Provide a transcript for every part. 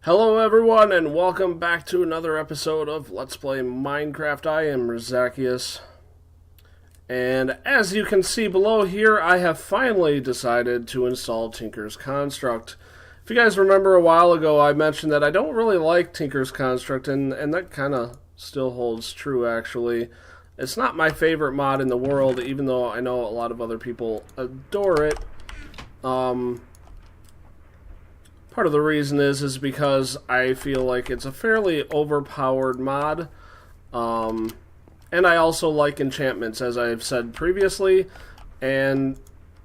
Hello everyone and welcome back to another episode of Let's Play Minecraft. I am Razakius. And as you can see below here, I have finally decided to install Tinker's Construct. If you guys remember a while ago, I mentioned that I don't really like Tinker's Construct, and that kind of still holds true actually. It's not my favorite mod in the world, even though I know a lot of other people adore it. Part of the reason is because I feel like it's a fairly overpowered mod, and I also like enchantments, as I've said previously, and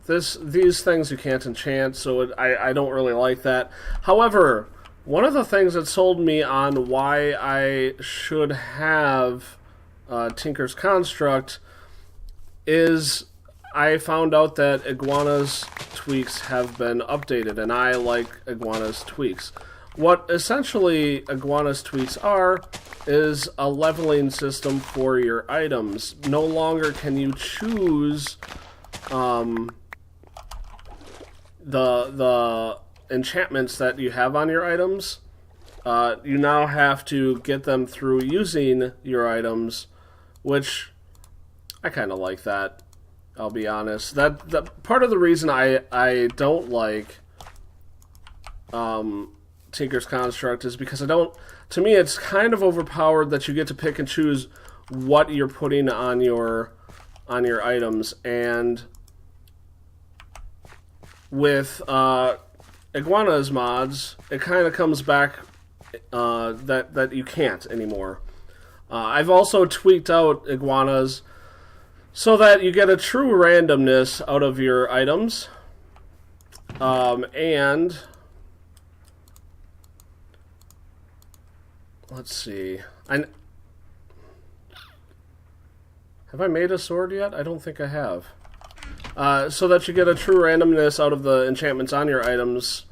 these things you can't enchant, so I don't really like that. However, one of the things that sold me on why I should have Tinker's Construct is I found out that Iguana's tweaks have been updated, and I like Iguana's tweaks. What essentially Iguana's tweaks are is a leveling system for your items. No longer can you choose the enchantments that you have on your items. You now have to get them through using your items, which I kind of like that. I'll be honest. That part of the reason I don't like Tinker's Construct is because I don't. To me, it's kind of overpowered that you get to pick and choose what you're putting on your items, and with Iguana's mods, it kind of comes back that you can't anymore. I've also tweaked out Iguana's so that you get a true randomness out of your items. And let's see. Have I made a sword yet? I don't think I have. So that you get a true randomness out of the enchantments on your items.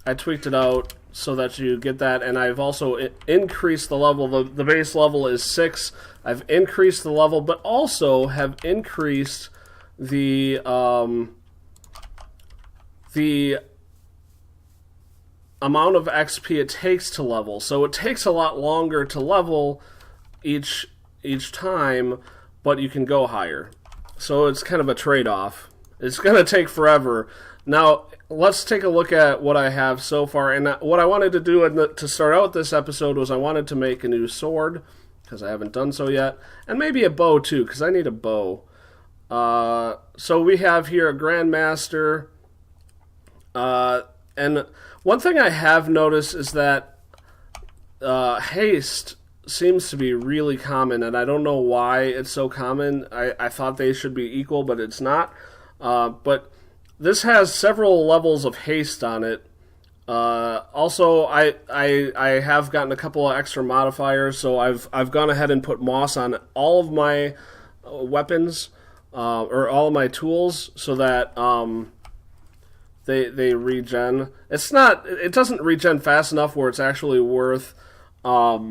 I tweaked it out so that you get that, and I've also increased the level. The base level is 6. I've increased the level, but also have increased the amount of XP it takes to level. So it takes a lot longer to level each time, but you can go higher. So it's kind of a trade-off. It's going to take forever. Now, let's take a look at what I have so far. And what I wanted to do to start out this episode was I wanted to make a new sword, because I haven't done so yet. And maybe a bow, too, because I need a bow. So we have here a Grandmaster. And one thing I have noticed is that haste seems to be really common, and I don't know why it's so common. I thought they should be equal, but it's not. But this has several levels of haste on it. Also, I have gotten a couple of extra modifiers, so I've gone ahead and put moss on all of my weapons, or all of my tools, so that they regen. It doesn't regen fast enough where it's actually worth. I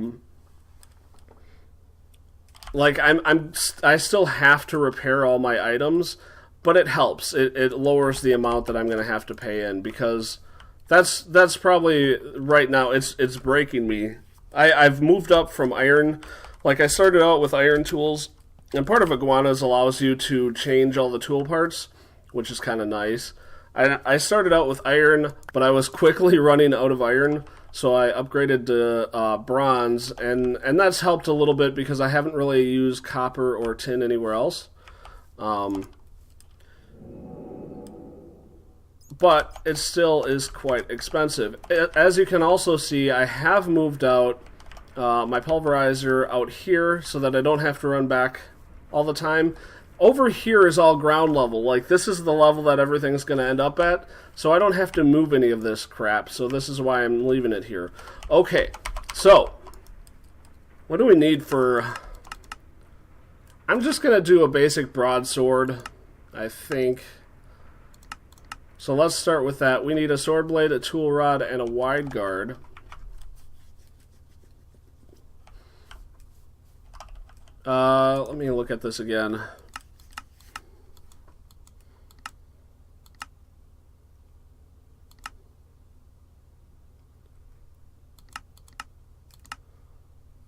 still have to repair all my items, but it helps. It lowers the amount that I'm going to have to pay in, because that's probably right now it's breaking me. I've moved up from iron. Like, I started out with iron tools, and part of Iguana's allows you to change all the tool parts, which is kind of nice. I started out with iron, but I was quickly running out of iron, so I upgraded to bronze, and that's helped a little bit because I haven't really used copper or tin anywhere else. But it still is quite expensive. As you can also see, I have moved out my pulverizer out here so that I don't have to run back all the time. Over here is all ground level. Like, this is the level that everything's going to end up at, so I don't have to move any of this crap, so this is why I'm leaving it here. Okay, so what do we need for... I'm just going to do a basic broadsword, I think. So let's start with that. We need a sword blade, a tool rod, and a wide guard. Let me look at this again.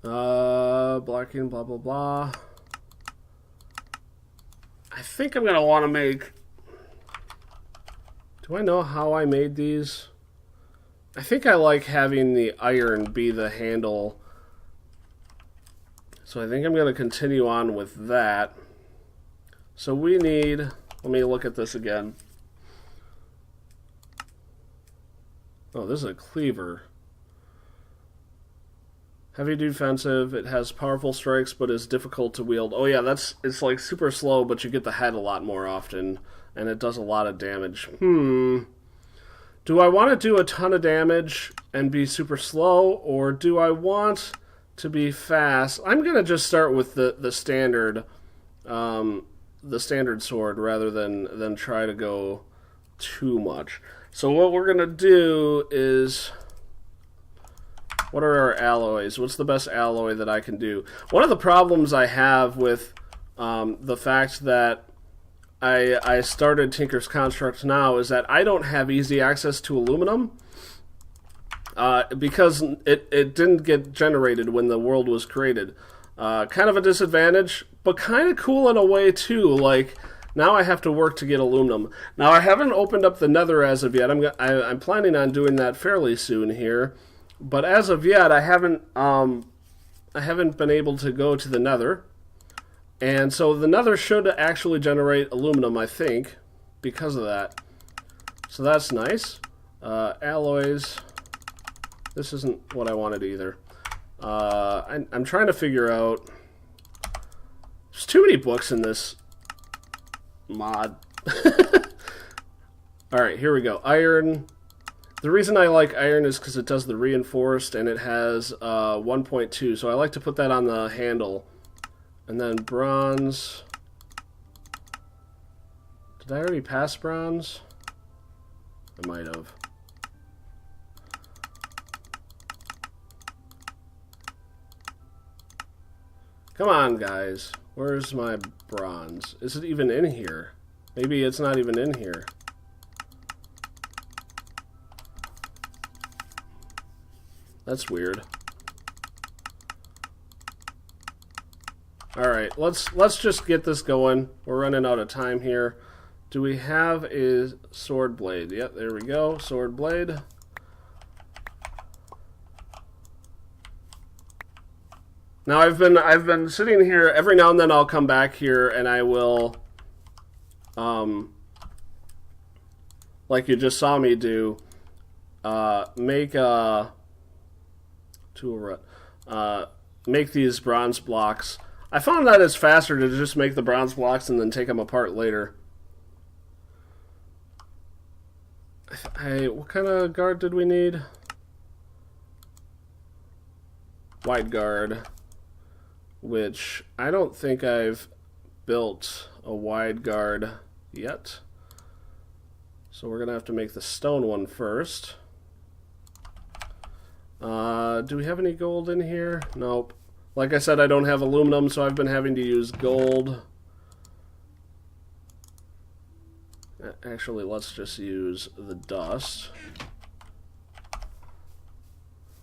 Blocking, blah, blah, blah. I think I'm going to want to make... Do I know how I made these? I think I like having the iron be the handle. So I think I'm going to continue on with that. So we need... Let me look at this again. Oh, this is a cleaver. Heavy defensive. It has powerful strikes, but is difficult to wield. Oh yeah, it's like super slow, but you get the head a lot more often, and it does a lot of damage. Do I want to do a ton of damage and be super slow, or do I want to be fast? I'm gonna just start with the standard sword rather than try to go too much. So what we're gonna do is, what are our alloys? What's the best alloy that I can do? One of the problems I have with the fact that I started Tinker's Construct now is that I don't have easy access to aluminum because it didn't get generated when the world was created. Kind of a disadvantage, but kind of cool in a way too. Like, now I have to work to get aluminum. Now I haven't opened up the Nether as of yet. I'm planning on doing that fairly soon here, but as of yet I haven't been able to go to the Nether, and so the Nether should actually generate aluminum, I think, because of that. So that's nice. Alloys. This isn't what I wanted either. I'm trying to figure out. There's too many books in this mod. Alright, here we go. Iron. The reason I like iron is because it does the reinforced and it has 1.2, so I like to put that on the handle. And then bronze. Did I already pass bronze? I might have. Come on, guys. Where's my bronze? Is it even in here? Maybe it's not even in here. That's weird. Alright, let's just get this going. We're running out of time here. Do we have a sword blade? Yep, there we go. Sword blade. Now I've been sitting here. Every now and then I'll come back here and I will, like you just saw me do, make these bronze blocks. I found that it's faster to just make the bronze blocks and then take them apart later. What kind of guard did we need? Wide guard. Which I don't think I've built a wide guard yet. So we're going to have to make the stone one first. Do we have any gold in here? Nope. Like I said, I don't have aluminum, so I've been having to use gold. Actually, let's just use the dust.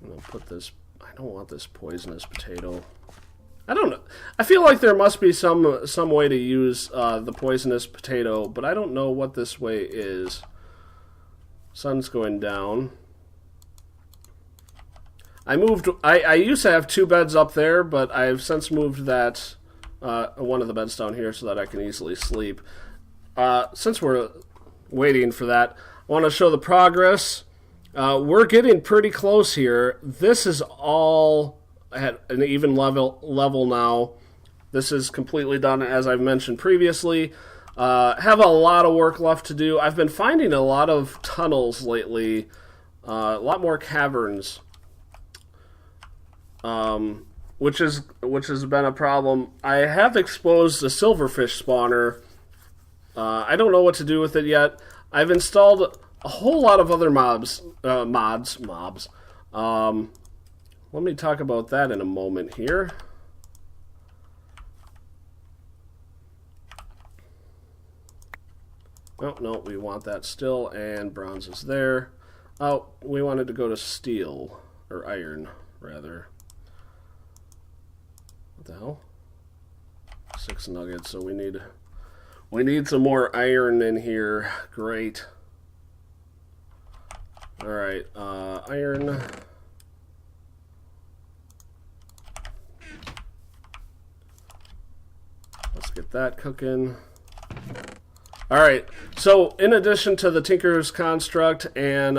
I'm going to put this... I don't want this poisonous potato. I don't know. I feel like there must be some way to use the poisonous potato, but I don't know what this way is. Sun's going down. I used to have 2 beds up there, but I've since moved that one of the beds down here so that I can easily sleep. Since we're waiting for that, I want to show the progress. We're getting pretty close here. This is all at an even level now. This is completely done, as I've mentioned previously. Have a lot of work left to do. I've been finding a lot of tunnels lately, a lot more caverns, which has been a problem. I have exposed a silverfish spawner. I don't know what to do with it yet. I've installed a whole lot of other mods. Let me talk about that in a moment here. Oh, no, we want that still, and bronze is there. Oh, we wanted to go to steel, or iron, rather. What the hell? 6 nuggets, so we need some more iron in here. Great. Alright, iron. Let's get that cooking. Alright, so in addition to the Tinker's Construct and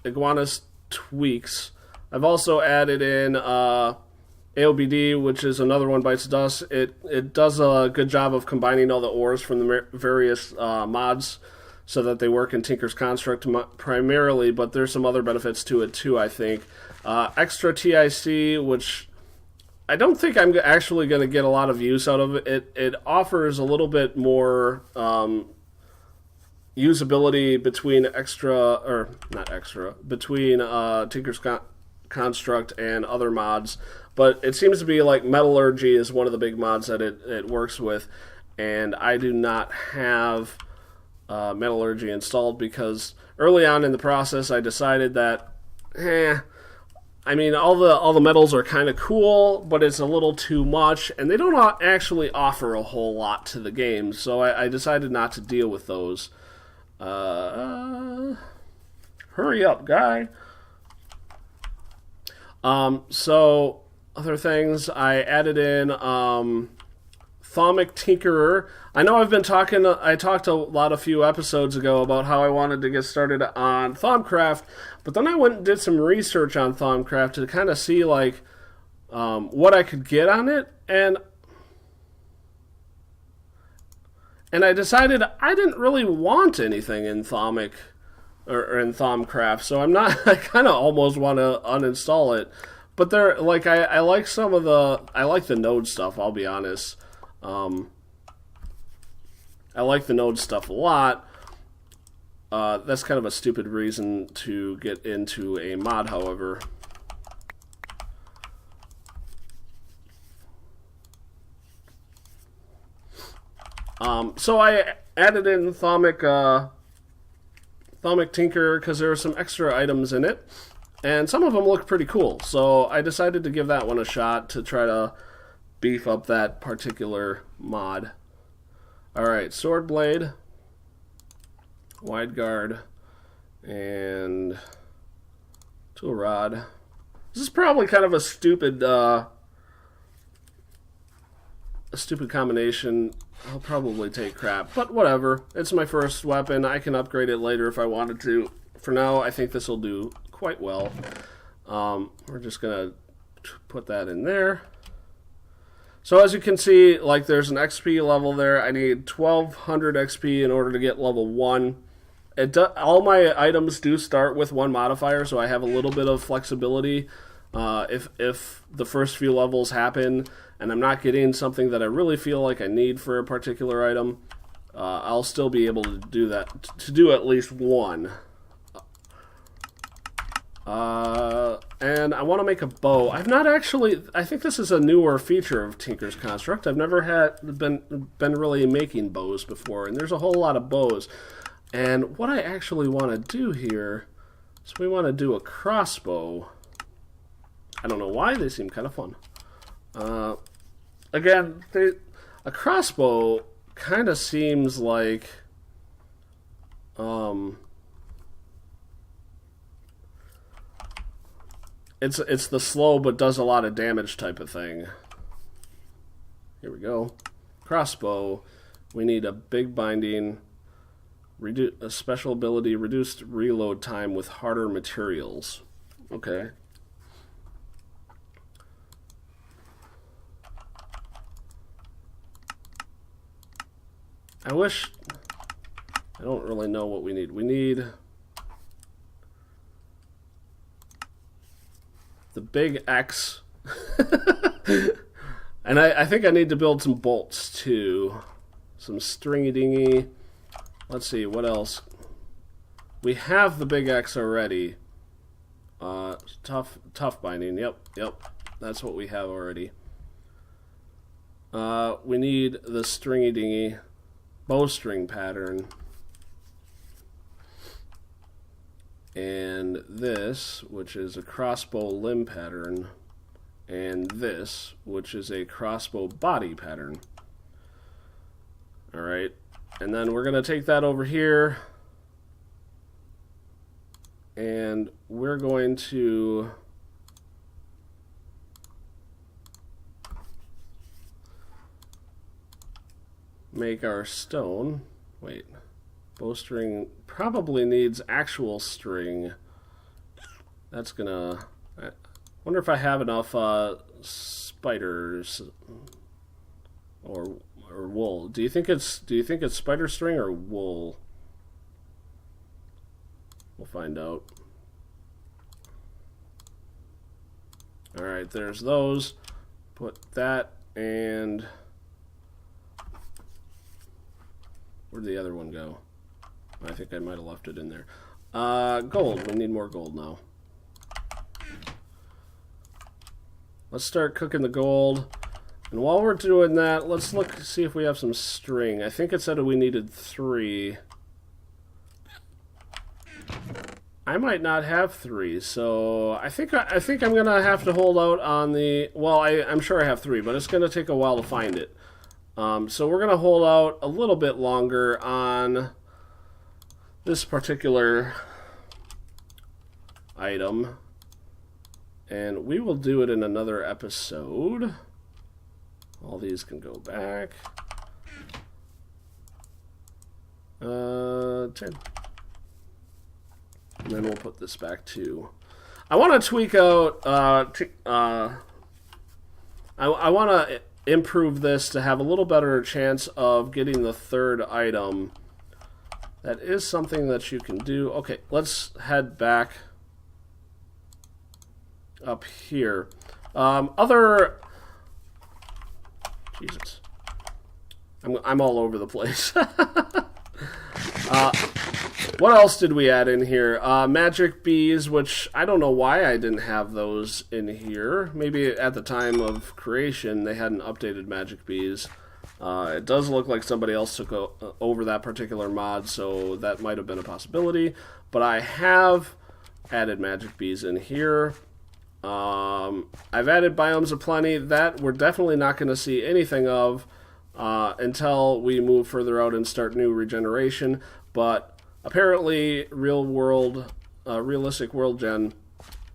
Iguana's Tweaks, I've also added in AOBD, which is another one bites dust. It does a good job of combining all the ores from the various mods so that they work in Tinker's Construct primarily, but there's some other benefits to it too, I think. Extra TIC, which I don't think I'm actually going to get a lot of use out of it. It offers a little bit more usability between between Tinker's Construct and other mods, but it seems to be like Metallurgy is one of the big mods that it works with, and I do not have Metallurgy installed because early on in the process I decided that I mean, all the metals are kind of cool, but it's a little too much, and they don't actually offer a whole lot to the game, so I decided not to deal with those. Hurry up, guy. So, other things, I added in Thaumic Tinkerer. I know I talked a few episodes ago about how I wanted to get started on Thaumcraft, but then I went and did some research on Thaumcraft to kind of see like what I could get on it, and I decided I didn't really want anything in Thaumic or in Thaumcraft, so I kind of almost want to uninstall it. But there, like I like I like the node stuff. I'll be honest. I like the node stuff a lot. That's kind of a stupid reason to get into a mod, however. So I added in Thaumic Tinker because there are some extra items in it, and some of them look pretty cool. So I decided to give that one a shot to try to beef up that particular mod. Alright, Sword Blade, Wide Guard, and Tool Rod. This is probably kind of a stupid combination. I'll probably take crap, but whatever. It's my first weapon. I can upgrade it later if I wanted to. For now, I think this will do quite well. We're just going to put that in there. So as you can see, like there's an XP level there. I need 1200 XP in order to get level 1. All my items do start with 1 modifier, so I have a little bit of flexibility. If the first few levels happen and I'm not getting something that I really feel like I need for a particular item, I'll still be able to do that, to do at least 1. And I want to make a bow. I've not actually, I think this is a newer feature of Tinker's Construct. I've never been really making bows before, and there's a whole lot of bows. And what I actually want to do here is we want to do a crossbow. I don't know why, they seem kind of fun. Again, a crossbow kind of seems like it's the slow but does a lot of damage type of thing. Here we go. Crossbow. We need a big binding, a special ability, reduced reload time with harder materials. Okay. I don't really know what we need. We need the big X. And I think I need to build some bolts too. Some stringy dingy. Let's see, what else? We have the big X already. Tough binding. Yep. That's what we have already. We need the stringy dingy bowstring pattern. And this, which is a crossbow limb pattern. and this, which is a crossbow body pattern. Alright, and then we're going to take that over here, and we're going to make our stone. Wait, bowstring probably needs actual string. That's gonna... I wonder if I have enough spiders or wool. Do you think it's spider string or wool? We'll find out. All right, there's those. Put that, and where'd the other one go? I think I might have left it in there. Gold. We need more gold now. Let's start cooking the gold. And while we're doing that, let's see if we have some string. I think it said we needed 3. I might not have 3, so I think I'm gonna have to hold out on the... Well, I'm sure I have 3, but it's gonna take a while to find it. So we're gonna hold out a little bit longer on this particular item, and we will do it in another episode. All these can go back. 10. And then we'll put this back too. I want to tweak out. I want to improve this to have a little better chance of getting the 3rd item. That is something that you can do. Okay, let's head back up here. Jesus, I'm all over the place. What else did we add in here? Magic bees, which I don't know why I didn't have those in here. Maybe at the time of creation they hadn't updated magic bees. It does look like somebody else took over that particular mod, so that might have been a possibility. But I have added magic bees in here. I've added biomes of plenty. That we're definitely not going to see anything of until we move further out and start new regeneration. But apparently, realistic world gen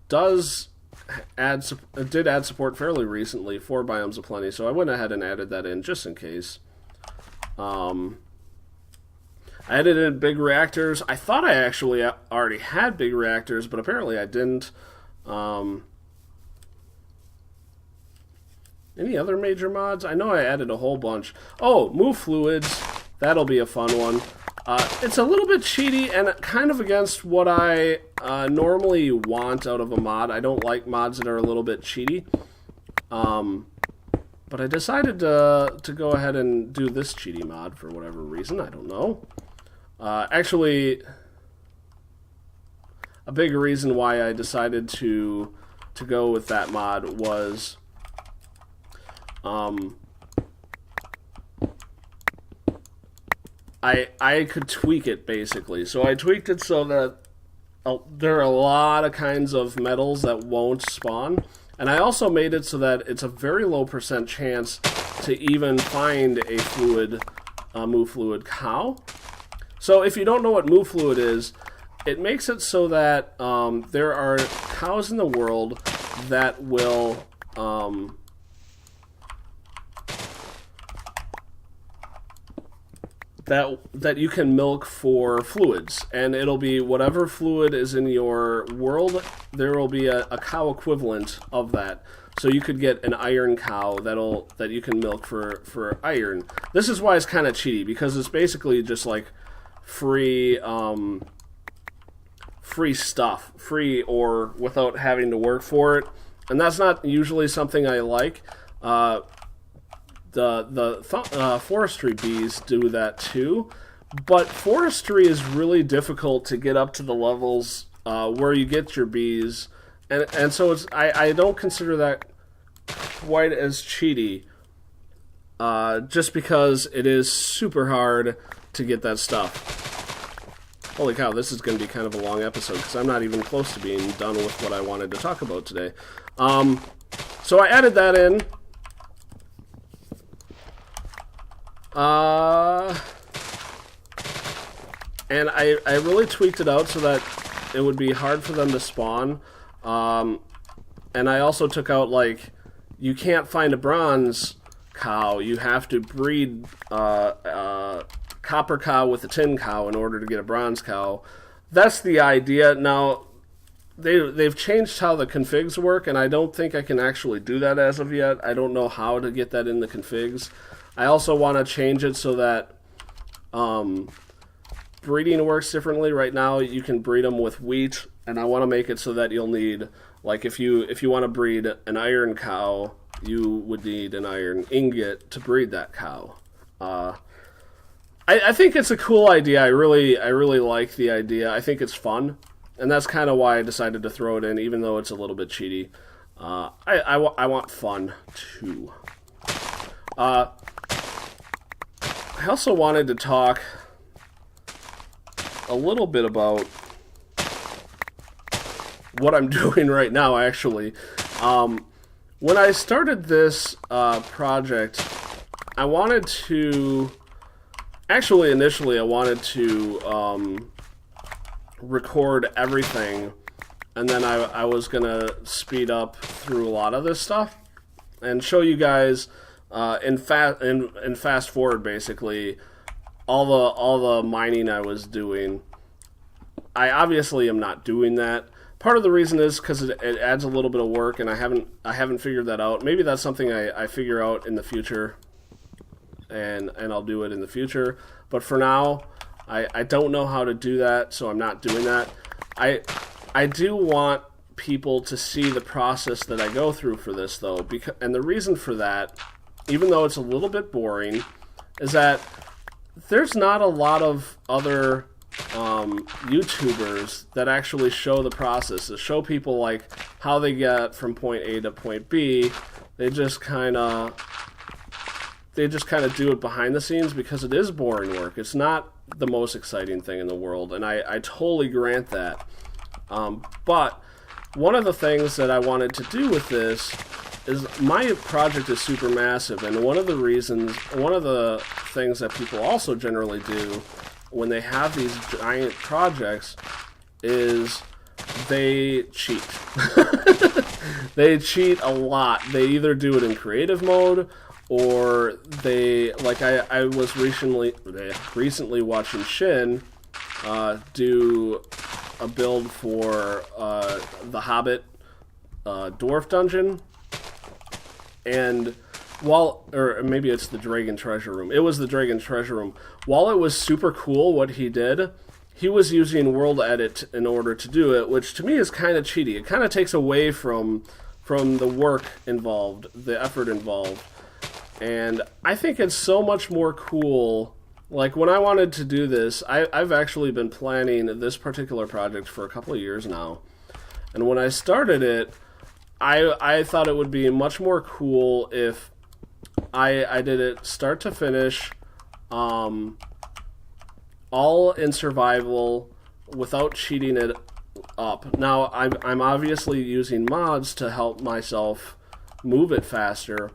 did add support fairly recently for biomes of plenty, so I went ahead and added that in just in case. I added in big reactors. I thought I actually already had big reactors, but apparently I didn't. Any other major mods? I know I added a whole bunch. Oh, move fluids. That'll be a fun one. It's a little bit cheaty and kind of against what I normally want out of a mod. I don't like mods that are a little bit cheaty. But I decided to go ahead and do this cheaty mod for whatever reason. I don't know. Actually, a big reason why I decided to go with that mod was... I could tweak it, basically. So I tweaked it so that there are a lot of kinds of metals that won't spawn. And I also made it so that it's a very low % chance to even find a fluid, move fluid cow. So if you don't know what move fluid is, it makes it so that there are cows in the world that will... that you can milk for fluids, and it'll be whatever fluid is in your world, there will be a cow equivalent of that. So you could get an iron cow that you can milk for iron. This is why it's kind of cheaty, because it's basically just like free stuff, free ore without having to work for it, and that's not usually something I like. The forestry bees do that too, but forestry is really difficult to get up to the levels where you get your bees, and so I don't consider that quite as cheaty, just because it is super hard to get that stuff. Holy cow, this is going to be kind of a long episode because I'm not even close to being done with what I wanted to talk about today. So I added that in. And I really tweaked it out so that it would be hard for them to spawn. And I also took out, like, you can't find a bronze cow. You have to breed a copper cow with a tin cow in order to get a bronze cow. That's the idea. Now, they've changed how the configs work, and I don't think I can actually do that as of yet. I don't know how to get that in the configs. I also want to change it so that breeding works differently. Right now, you can breed them with wheat, and I want to make it so that you'll need, like, if you want to breed an iron cow, you would need an iron ingot to breed that cow. I think it's a cool idea. I really like the idea. I think it's fun, and that's kind of why I decided to throw it in, even though it's a little bit cheaty. I want fun too. I also wanted to talk a little bit about what I'm doing right now, actually. When I started this project, I wanted to... Actually, initially, I wanted to record everything, and then I was going to speed up through a lot of this stuff and show you guys in fast forward, basically, all the mining I was doing. I obviously am not doing that. Part of the reason is because it adds a little bit of work, and I haven't figured that out. Maybe that's something I figure out in the future, and I'll do it in the future. But for now, I don't know how to do that, so I'm not doing that. I do want people to see the process that I go through for this, though, and the reason for that, even though it's a little bit boring, is that there's not a lot of other YouTubers that actually show the process, that show people, like, how they get from point A to point B. They just kind of do it behind the scenes because it is boring work. It's not the most exciting thing in the world, and I totally grant that. But one of the things that I wanted to do with this is my project is super massive, and one of the things that people also generally do when they have these giant projects is they cheat. They cheat a lot. They either do it in creative mode, or they, like, I was recently watching Shin do a build for the Hobbit dwarf dungeon, and or maybe it's the Dragon Treasure Room. It was the Dragon Treasure Room. While it was super cool what he did, he was using World Edit in order to do it, which to me is kind of cheaty. It kind of takes away from the work involved, the effort involved. And I think it's so much more cool. Like, when I wanted to do this, I've actually been planning this particular project for a couple of years now. And when I started it, I thought it would be much more cool if I did it start to finish, all in survival, without cheating it up. Now, I'm obviously using mods to help myself move it faster,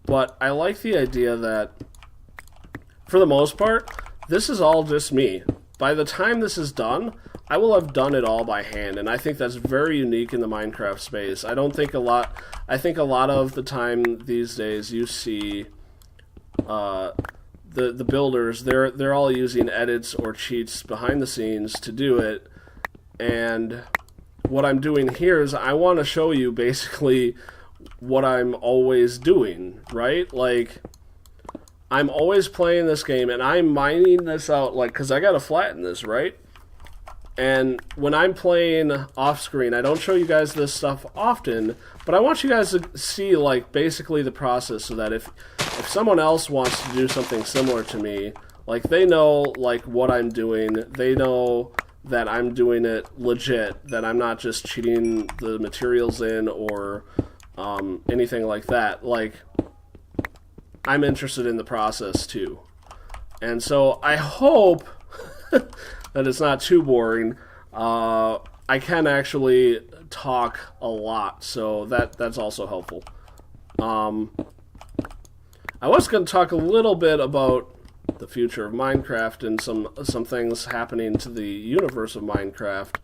but I like the idea that, for the most part, this is all just me. By the time this is done, I will have done it all by hand, and I think that's very unique in the Minecraft space. I think a lot of the time these days you see the builders, they're all using edits or cheats behind the scenes to do it, and what I'm doing here is I want to show you basically what I'm always doing, right? Like, I'm always playing this game, and I'm mining this out, like, because I gotta flatten this, right? And when I'm playing off screen, I don't show you guys this stuff often, but I want you guys to see, like, basically the process, so that if someone else wants to do something similar to me, like, they know, like, what I'm doing, they know that I'm doing it legit, that I'm not just cheating the materials in or anything like that. Like, I'm interested in the process too. And so I hope that it's not too boring. I can actually talk a lot, so that's also helpful. I was going to talk a little bit about the future of Minecraft and some things happening to the universe of Minecraft,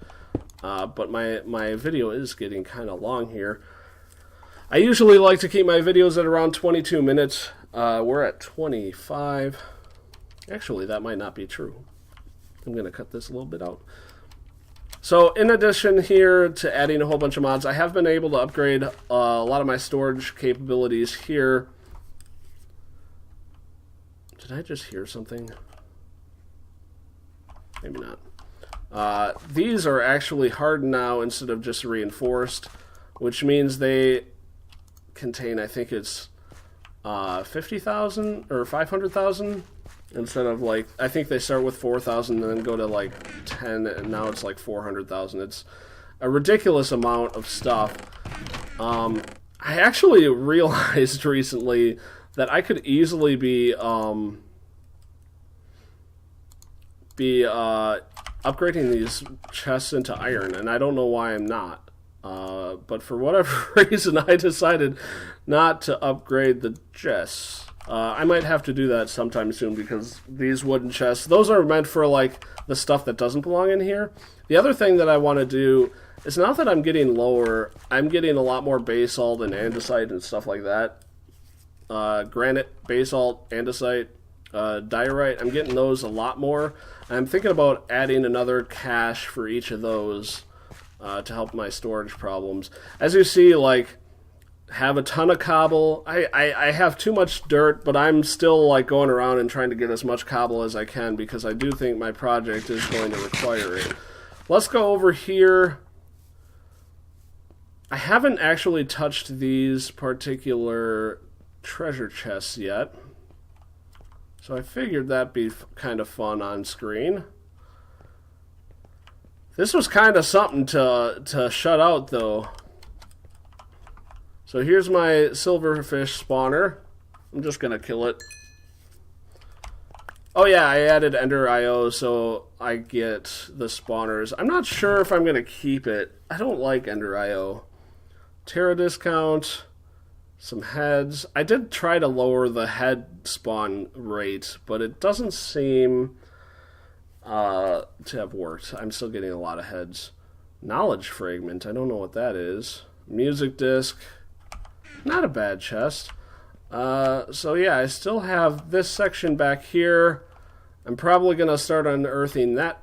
but my video is getting kind of long here. I usually like to keep my videos at around 22 minutes. We're at 25. Actually, that might not be true. I'm going to cut this a little bit out. So in addition here to adding a whole bunch of mods, I have been able to upgrade a lot of my storage capabilities here. Did I just hear something? Maybe not. These are actually hardened now instead of just reinforced, which means they contain, I think it's 50,000 or 500,000 instead of like, I think they start with 4,000 and then go to like 10, and now it's like 400,000. It's a ridiculous amount of stuff. I actually realized recently that I could easily be upgrading these chests into iron, and I don't know why I'm not. But for whatever reason, I decided not to upgrade the chests. I might have to do that sometime soon, because these wooden chests, those are meant for like the stuff that doesn't belong in here. The other thing that I want to do is, now that I'm getting lower, I'm getting a lot more basalt and andesite and stuff like that. Granite, basalt, andesite, diorite, I'm getting those a lot more. I'm thinking about adding another cache for each of those to help my storage problems. As you see, like, have a ton of cobble. I have too much dirt, but I'm still like going around and trying to get as much cobble as I can, because I do think my project is going to require it. Let's go over here. I haven't actually touched these particular treasure chests yet, so I figured that'd be kind of fun on screen. This was kind of something to shut out, though. So here's my silverfish spawner. I'm just gonna kill it. Oh yeah, I added Ender IO so I get the spawners. I'm not sure if I'm gonna keep it. I don't like Ender IO. Terra discount, some heads. I did try to lower the head spawn rate, but it doesn't seem to have worked. I'm still getting a lot of heads. Knowledge fragment, I don't know what that is. Music disc. Not a bad chest. So yeah, I still have this section back here. I'm probably going to start unearthing that.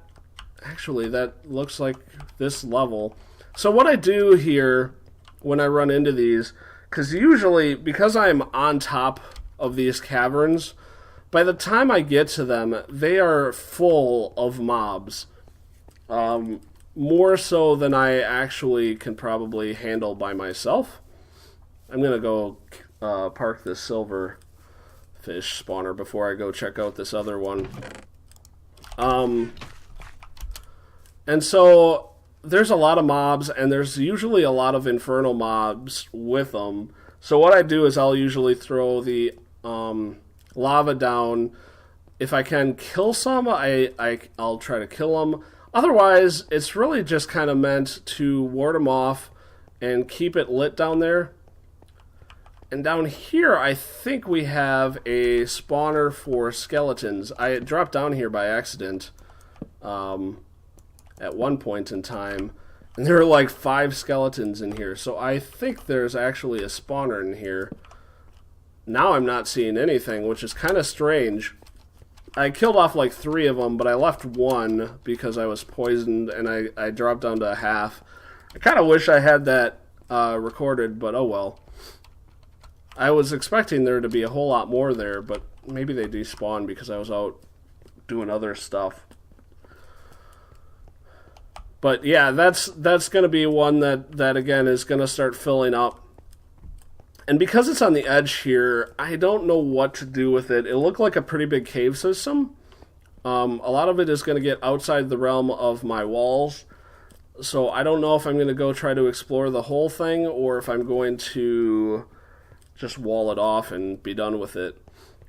Actually, that looks like this level. So what I do here when I run into these, because usually, because I'm on top of these caverns, by the time I get to them, they are full of mobs. More so than I actually can probably handle by myself. I'm going to go park this silver fish spawner before I go check out this other one. And so there's a lot of mobs, and there's usually a lot of infernal mobs with them. So what I do is I'll usually throw the lava down. If I can kill some, I'll try to kill them. Otherwise, it's really just kind of meant to ward them off and keep it lit down there. And down here, I think we have a spawner for skeletons. I dropped down here by accident at one point in time, and there were like 5 skeletons in here. So I think there's actually a spawner in here. Now I'm not seeing anything, which is kind of strange. I killed off like 3 of them, but I left 1 because I was poisoned, and I dropped down to half. I kind of wish I had that recorded, but oh well. I was expecting there to be a whole lot more there, but maybe they despawned because I was out doing other stuff. But yeah, that's going to be one that again is going to start filling up. And because it's on the edge here, I don't know what to do with it. It looked like a pretty big cave system. A lot of it is going to get outside the realm of my walls. So I don't know if I'm going to go try to explore the whole thing, or if I'm going to just wall it off and be done with it.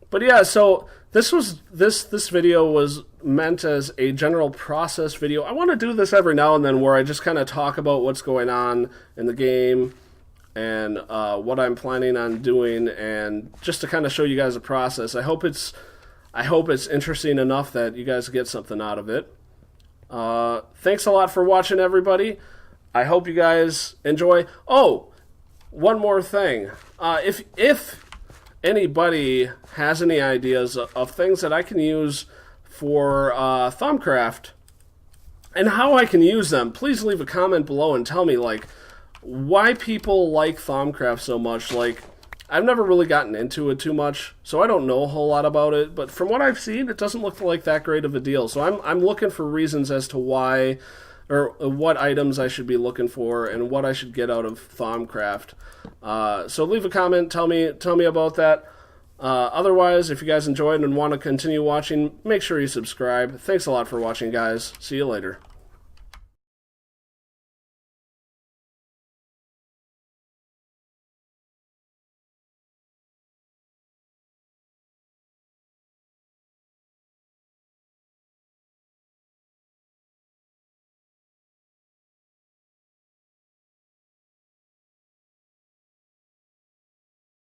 But yeah, so this video was meant as a general process video. I want to do this every now and then where I just kind of talk about what's going on in the game. and what I'm planning on doing, and just to kind of show you guys the process. I hope it's interesting enough that you guys get something out of it. Thanks a lot for watching, everybody. I hope you guys enjoy. Oh, one more thing. If anybody has any ideas of things that I can use for Thaumcraft and how I can use them, please leave a comment below and tell me, like, why people like Thaumcraft so much. Like, I've never really gotten into it too much, so I don't know a whole lot about it, but from what I've seen, it doesn't look like that great of a deal. So I'm looking for reasons as to why, or what items I should be looking for, and what I should get out of Thaumcraft. So leave a comment, tell me about that. Otherwise, if you guys enjoyed and want to continue watching, make sure you subscribe. Thanks a lot for watching, guys. See you later.